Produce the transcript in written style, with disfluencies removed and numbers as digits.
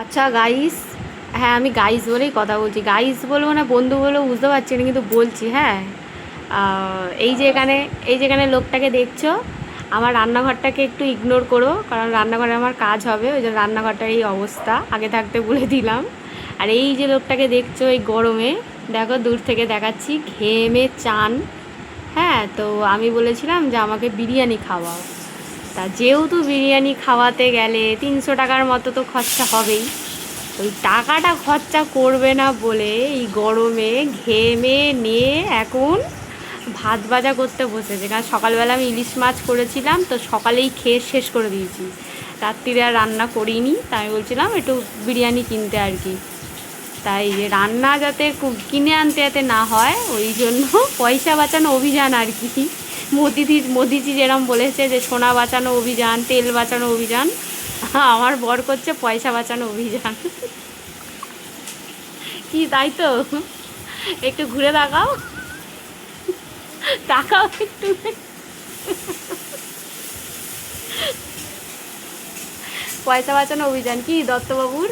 আচ্ছা গাইস, হ্যাঁ আমি গাইস বলেই কথা বলছি, গাইস বলবো না বন্ধু বলেও বুঝতে পারছি না, কিন্তু বলছি হ্যাঁ। এই যে এখানে লোকটাকে দেখছো, আমার রান্নাঘরটাকে একটু ইগনোর করো, কারণ রান্নাঘরে আমার কাজ হবে, ওই জন্য রান্নাঘরটার এই অবস্থা আগে থাকতে বলে দিলাম। আর এই যে লোকটাকে দেখছো এই গরমে, দেখো দূর থেকে দেখাচ্ছি, ঘেমে চান। হ্যাঁ, তো আমি বলেছিলাম যে আমাকে বিরিয়ানি খাওয়াও। তা যেহেতু বিরিয়ানি খাওয়াতে গেলে 300 টাকার মতো তো খরচা হবেই, ওই টাকাটা খরচা করবে না বলে এই গরমে ঘেমে নিয়ে এখন ভাত ভাজা করতে বসেছে। কারণ সকালবেলা আমি ইলিশ মাছ করেছিলাম, তো সকালেই খেয়ে শেষ করে দিয়েছি, রাত্রিরে আর রান্না করিনি। তাই আমি বলছিলাম একটু বিরিয়ানি কিনতে আর কি। তাই রান্না যাতে কিনে আনতে যাতে না হয়, ওই জন্য পয়সা বাঁচানো অভিযান আর কি। মোদিজি যেরকম বলেছে যে সোনা বাঁচানো অভিযান, তেল বাঁচানো অভিযান, আমার বর করছে পয়সা বাঁচানো অভিযান। কি তাই তো? একটু ঘুরে তাকাও, তাকাও একটু। পয়সা বাঁচানো অভিযান কি দত্তবাবুর?